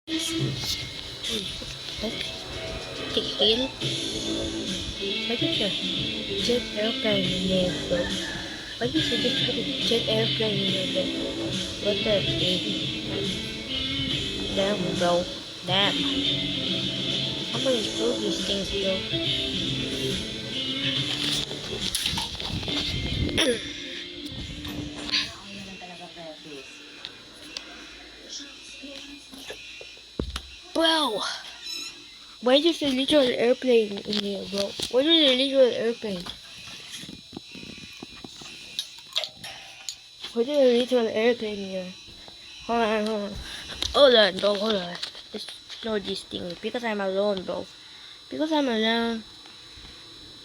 The hill? Why did you jet airplane in there, bro? Why did you just have a jet airplane in there, bro? What the heck? Damn, bro. Damn. I'm gonna explode these things, bro. Bro! Why is there a literal airplane in here, bro? Why is there a literal airplane? Why is there a literal airplane here? Hold on, hold on. Hold on, bro, hold on. Let's explode this thing. Because I'm alone, bro. Because I'm alone.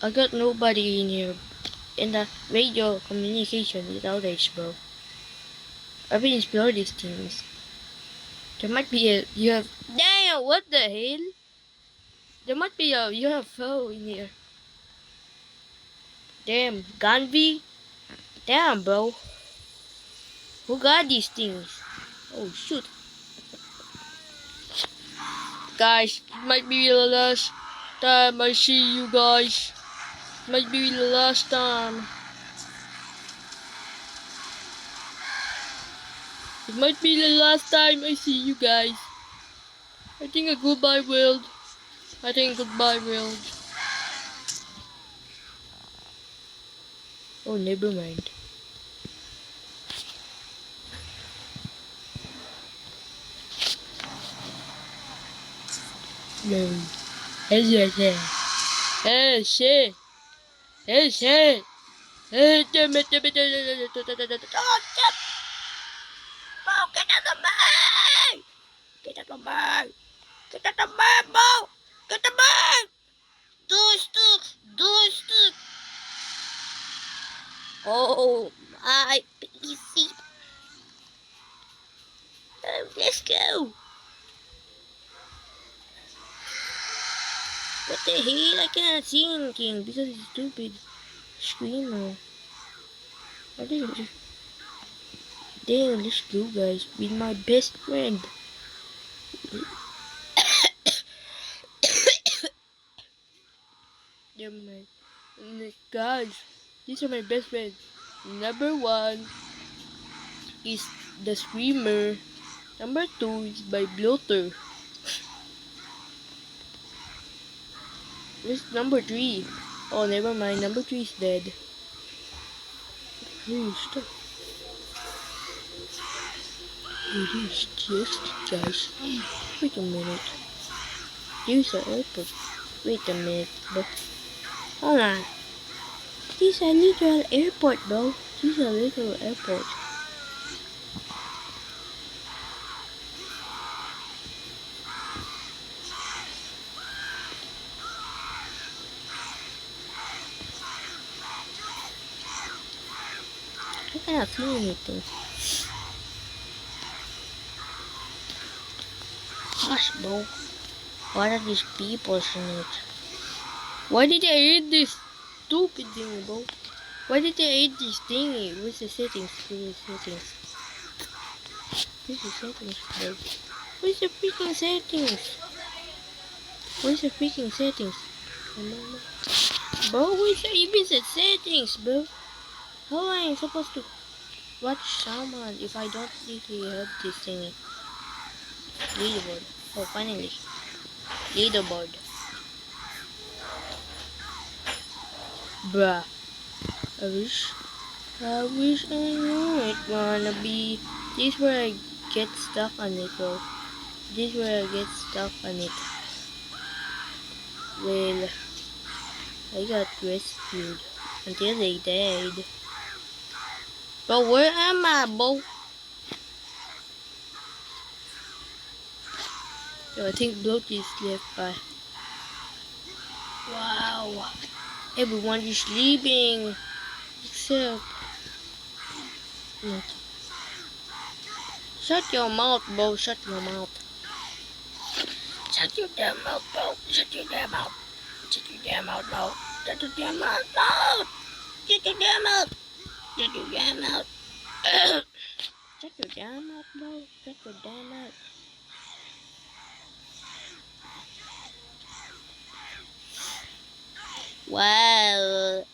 I got nobody in here. In the radio communication is outage, bro. I've been exploring these things. There might be a UFO. Damn, what the hell? There might be a UFO in here. Damn, Ganvi? Damn, bro. Who got these things? Oh, shoot. Guys, it might be the last time I see you guys. It might be the last time. It might be the last time I see you guys. I think a goodbye world. I think goodbye world. Oh, never mind. No. Hey shit. Hey shit. Hey shit. Hey damn it. Oh shit. Bro, get out of me. Get out of me. Get out of me, bro. Get out of me. Two sticks. Two sticks. Oh my PC. Oh, let's go. What the hell? I cannot see anything because it's stupid screamer. I didn't just... Damn, let's go, guys. With my best friend. They're my... Guys, these are my best friends. Number 1 is the screamer. Number 2 is my bloater. This is number 3. Oh, never mind. Number 3 is dead. Hey, stop. It is just, guys. Wait a minute. There's an airport. Wait a minute, bro. Hold on. This is a little airport, bro. This is a little airport. I cannot see anything. Gosh, bro. What are these people in it? Why did I hate this stupid thing, bro? Why did I hate this thingy? Where's the settings? Where's the settings? Where's the settings, bro? Where's the freaking settings? Where's the freaking settings? Bro, where's the even the settings, bro? How am I supposed to watch someone if I don't really have this thingy? Leaderboard. Oh, finally. Leaderboard. Bruh. I wish I knew it wanna be. This is where I get stuck on it, bro. This is where I get stuck on it. Well, I got rescued until they died. But where am I, bro? So I think Bloat is left by. Wow. Everyone is sleeping. Except... Not. Shut your mouth, bro. Shut your mouth. Shut your damn mouth, bro. Shut your damn mouth. Shut your damn mouth, bro. Shut your damn mouth, bro. Shut your damn mouth. Shut your damn mouth. Shut your damn mouth, bro. Shut your damn mouth. Wow.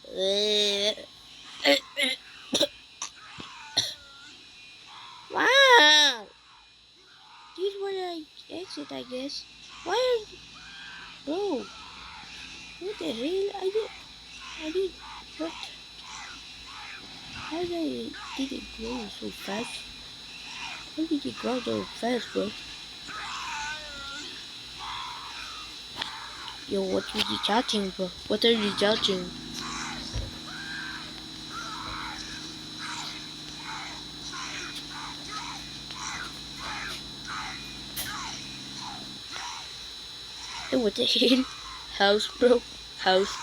Wow. This is where I exit, I guess. Why are you... Bro, what the hell? I did... What? How did it grow so fast? How did it grow so fast, bro? Yo, what are you chatting, bro? What are you chatting? Hey, what the hell? House, bro. House.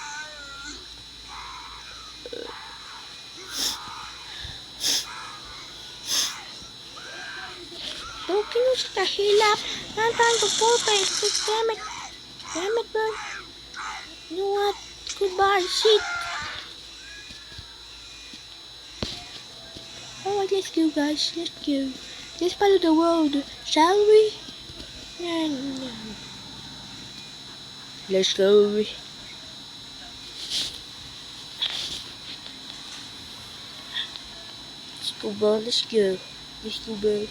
Bro, can you shut the hell up? I'm trying to pull things. Damn it. Damn it, bro. You know what? Goodbye, shit. Alright, let's go, guys. Let's go. Let's follow the road, shall we? Let's go. Let's go, bro. Let's go. Let's go, bro.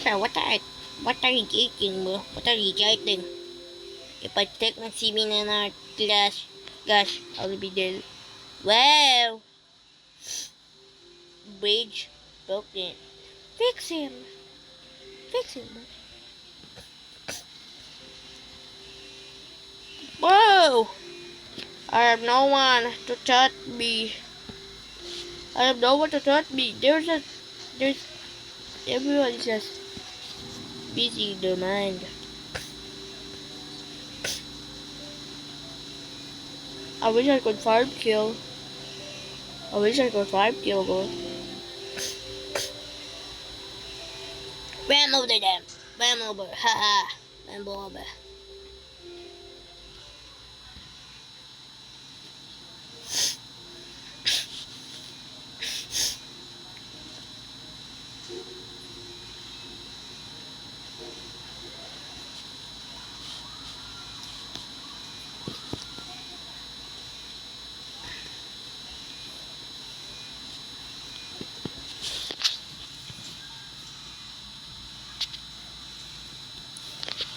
So what are you eating, bro? What are you eating? If I take my semen in our glass, gosh, I'll be dead. Wow! Bridge broken. Fix him! Fix him, bro. Whoa! I have no one to touch me. I have no one to touch me. There's everyone's just busy in their mind. I wish I could farm kill. I wish I could farm kill, bro. Ram over them. Ram over. Haha. Ram over.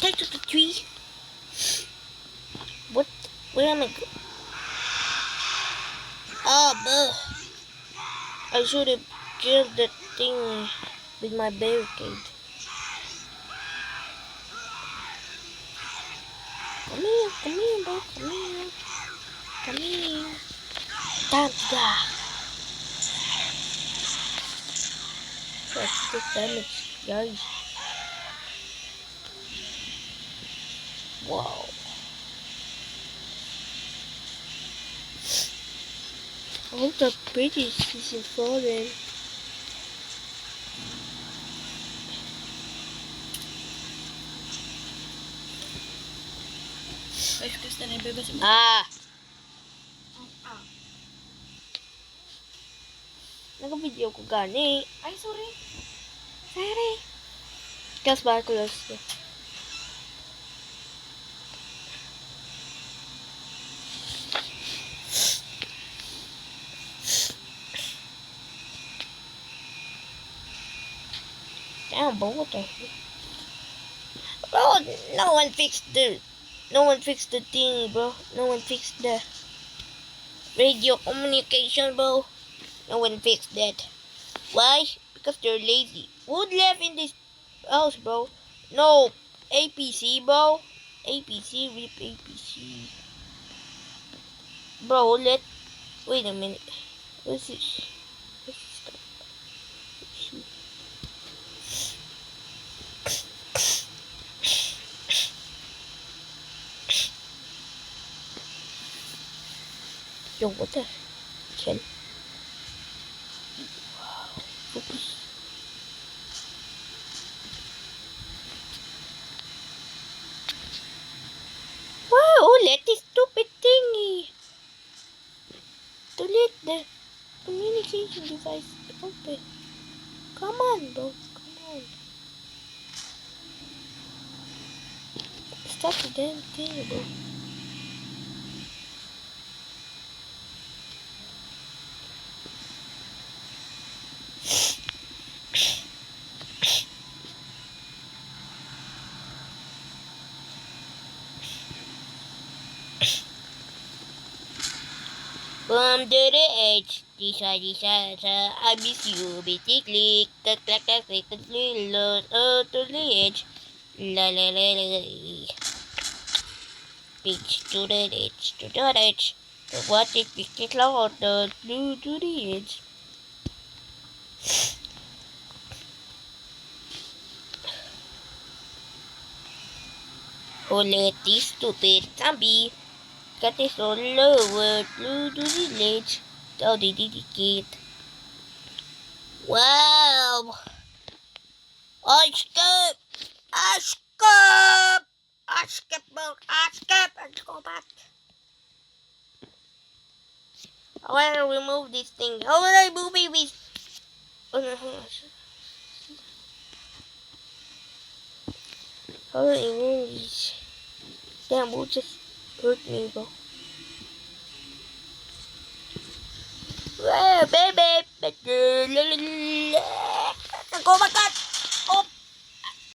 Take to the tree. What? Where am I going? Oh, bro. I should have killed that thing with my barricade. Come here, bro. Come here. Come here. Time to die. That's the damage, guys. Wow. I hope the British isn't falling. Ah! Naka-video ko gani. Ay, sorry. Sorry. Kas ba ko last ko? Damn, but what the hell? Bro, no one fixed the thing, bro. No one fixed the radio communication, bro. No one fixed that. Why? Because they're lazy. Who left in this house, bro? No, APC, bro. APC, rip APC. Bro, wait a minute. What's this? Yo, what the hell? Wow. Focus. Wow, let this stupid thingy. fucking device open. Come on, bro. Come on. Stop the damn thing, bro. From to the edge, this I miss you, bitty click, clack, load, to the edge, la la la la, pitch to the edge, to what it pick it loud, to the edge. Oh, let this stupid zombie get this all lower, to the ledge, to the gate. Wow! I skip! Let's go back. How will I remove this thing? How will I move it with... Oh no, hold on. How will I remove this? Damn, will just hurt me, bro. Wow, baby! Let's go back up!